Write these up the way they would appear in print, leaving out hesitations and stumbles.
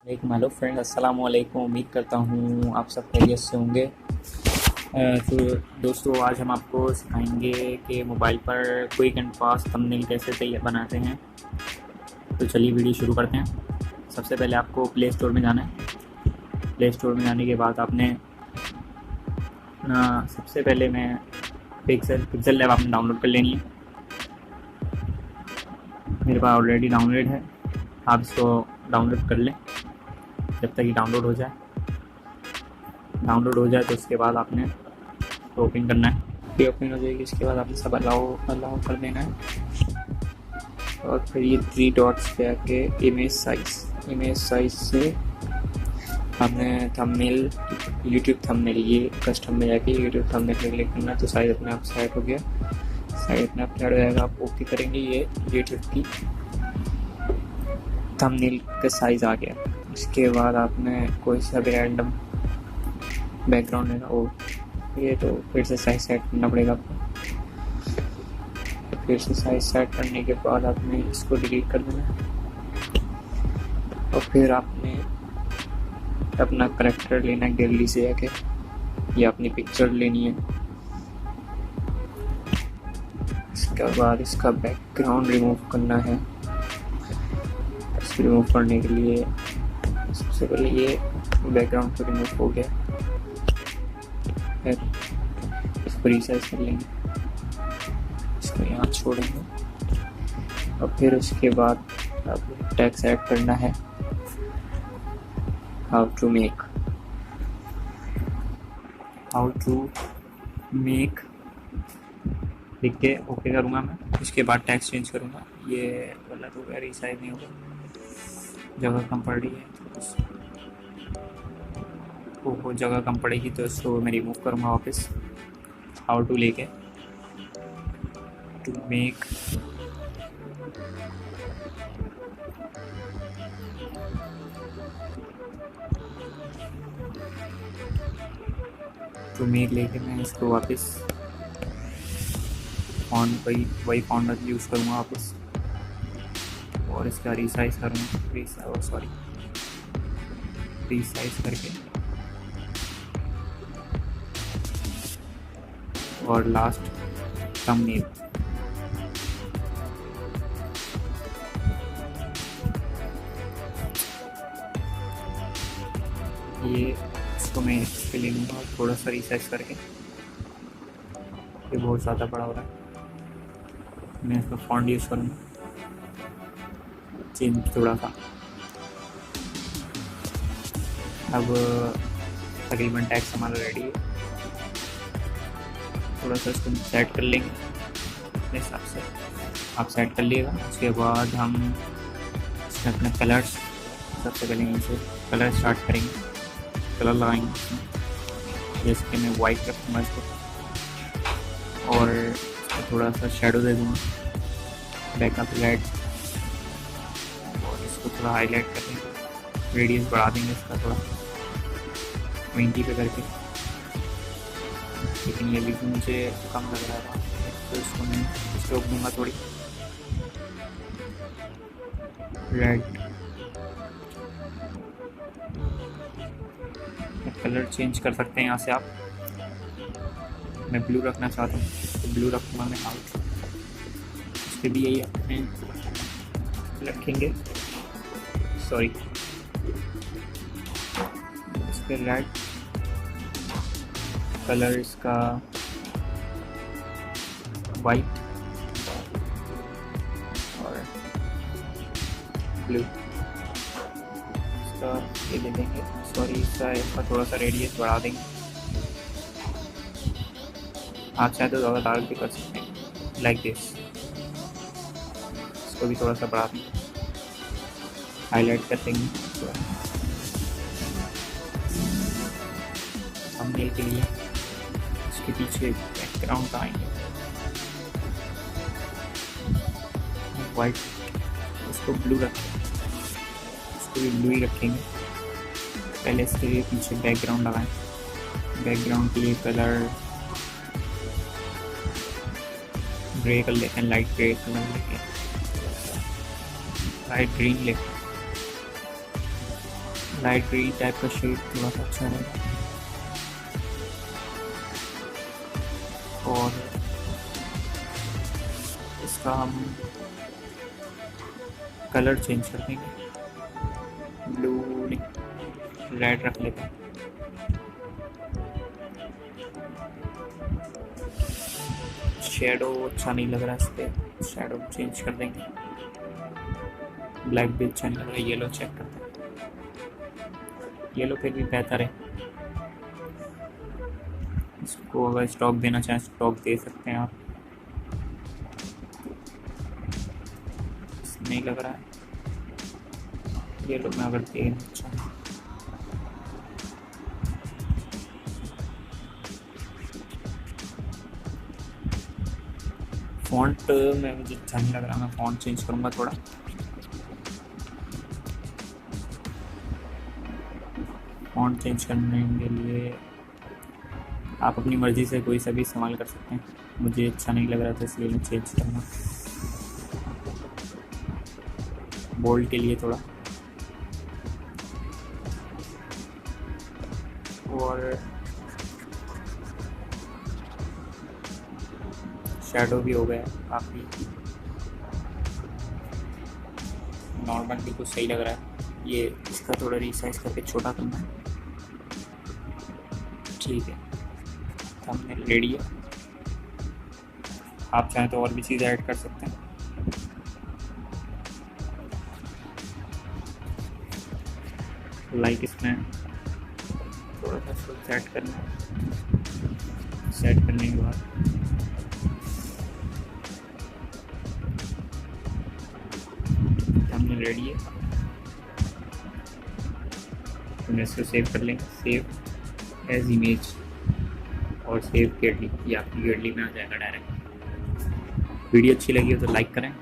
Hello friend, अस्सलाम वालेकुम। उम्मीद करता हूँ आप सब खैरियत से होंगे। तो दोस्तों, आज हम आपको सिखाएंगे कि मोबाइल पर क्विक एंड फास्ट थंबनेल कैसे तैयार बनाते हैं। तो चलिए वीडियो शुरू करते हैं। सबसे पहले आपको प्ले स्टोर में जाना है। प्ले स्टोर में जाने के बाद आपने सबसे पहले मैं पिक्सल लैब आपने डाउनलोड कर लेनी है। मेरे पास ऑलरेडी डाउनलोड है, आप इसको डाउनलोड कर लें जब तक ये डाउनलोड हो जाए। तो उसके बाद आपने ओपन करना है। फिर ओपन हो जाएगी, इसके बाद आपने सब अलाउ कर देना है। और फिर ये 3 डॉट्स पे आके इमेज साइज से आपने थंबनेल, यूट्यूब थंबनेल, ये कस्टम में जाके यूट्यूब थंबनेल पे क्लिक करना है। तो साइज अपने आप सेट हो गया, साइज अपने आप सेट हो जाएगा। आप ओके करेंगे, ये यूट्यूब की थंबनेल का साइज़ आ गया। इसके बाद आपने कोई सा भी रैंडम बैकग्राउंड लेना। ओ ये तो फिर से साइज सेट करना पड़ेगा आपको। फिर से साइज सेट करने के बाद आपने इसको डिलीट कर देना है। और फिर आपने अपना करेक्टर लेना है गैलरी से जाके, या अपनी पिक्चर लेनी है। इसके बाद इसका बैकग्राउंड रिमूव करना है। इसको रिमूव करने के लिए सबसे पहले ये बैकग्राउंड तो रिमूव हो गया, फिर इसको रिसाइज कर लेंगे, इसको यहाँ छोड़ेंगे। और फिर उसके बाद आपको टेक्स्ट ऐड करना है, हाउ टू मेक लिख के ओके करूँगा मैं। उसके बाद टेक्स्ट चेंज करूँगा। ये वाला तो वेरी साइज नहीं होगा, जगह कम पड़ रही है, वो जगह कम पड़ेगी तो इसको मैं रिमूव करूँगा वापस। हाउ टू लेके टू मेक लेके मैं इसको वापस फॉन्ट वही फॉन्ट यूज़ करूँगा वापस। और इसका रीसाइज करूँगा, रीसाइज करके। और लास्ट थंबनेल, ये इसको मैं इसके ले लूँगा थोड़ा सा रीसाइज करके। ये बहुत ज़्यादा बड़ा हो रहा है, मैं इसका फॉन्ट यूज़ करूँगा, चेंज थोड़ा सा। अब तकरीबन टैक्स हमारा रेडी है। थोड़ा सा इसको सेट कर लेंगे अपने हिसाब से, आप सेट कर लिएगा। उसके बाद हम इसमें अपने कलर्स, सबसे पहले यहीं से कलर स्टार्ट करेंगे, कलर लगाएंगे। जैसे कि मैं वाइट रखूँगा इसको, और इसको थोड़ा सा शेडो दे दूँगा, बैकअप रेड, और इसको थोड़ा हाईलाइट कर देंगे, रेडियस बढ़ा देंगे इसका थोड़ा 20 पे करके। लेकिन ये भी मुझे कम लग रहा था, तो इसको मैं स्ट्रोक दूंगा थोड़ी रेड। कलर चेंज कर सकते हैं यहाँ से आप। मैं ब्लू रखना चाहता हूँ तो ब्लू रखूँगा मैं। आउट इस पर भी यही अपने रखेंगे, सॉरी इस पर रेड कलर, इसका वाइट और ब्लू, इसका ये दे देंगे, सॉरी इसका थोड़ा सा रेडियस बढ़ा देंगे। आप चाहे तो ज़्यादा डार्क भी कर सकते हैं, लाइक दिस। इसको भी थोड़ा सा बढ़ा देंगे, हाईलाइट कर देंगे थंबनेल के लिए। इसके पीछे बैकग्राउंड का आएंगे वाइट, उसको ब्लू रखेंगे, इसको भी ब्लू ही रखेंगे। पहले इसके लिए पीछे बैकग्राउंड लगाएं। बैकग्राउंड के लिए कलर ग्रे कर लेते हैं, लाइट ग्रे कलर लेके, लाइट ग्रीन लेते हैं। लाइट ग्रीन टाइप का शेड थोड़ा सा अच्छा रहेगा। और इसका हम कलर चेंज कर देंगे, ब्लू नहीं रेड रख लेते हैं। शेडो अच्छा नहीं लग रहा है इस पर, शेडो चेंज कर देंगे। ब्लैक भी अच्छा नहीं लग रहा है, येलो चेक करते हैं। येलो फिर भी बेहतर है। इसको अगर स्टॉक देना चाहें स्टॉक दे सकते हैं आप। नहीं लग रहा है येलो में अगर दें अच्छा। फॉन्ट में मुझे अच्छा नहीं लग रहा, मैं फॉन्ट चेंज करूँगा थोड़ा। फॉन्ट चेंज करने के लिए आप अपनी मर्ज़ी से कोई सा भी इस्तेमाल कर सकते हैं। मुझे अच्छा नहीं लग रहा था इसलिए मैं चेंज करूँगा। बोल्ड के लिए थोड़ा, और शैडो भी हो गया काफ़ी। नॉर्मल भी कुछ सही लग रहा है। ये इसका थोड़ा रिसाइज करके छोटा करना है। ठीक है, हमने रेडी है। आप चाहें तो और भी चीज़ ऐड कर सकते हैं। लाइक इसमें थोड़ा सा सेट करना है। सेट करने के बाद हमने रेडी है। हम इसको सेव कर लेंगे, सेव एज इमेज, और सेव गेटली, ये आपकी गेटली में आ जाएगा डायरेक्ट। वीडियो अच्छी लगी हो तो लाइक करें,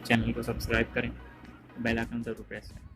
चैनल को सब्सक्राइब करें, बेल आइकन ज़रूर प्रेस करें।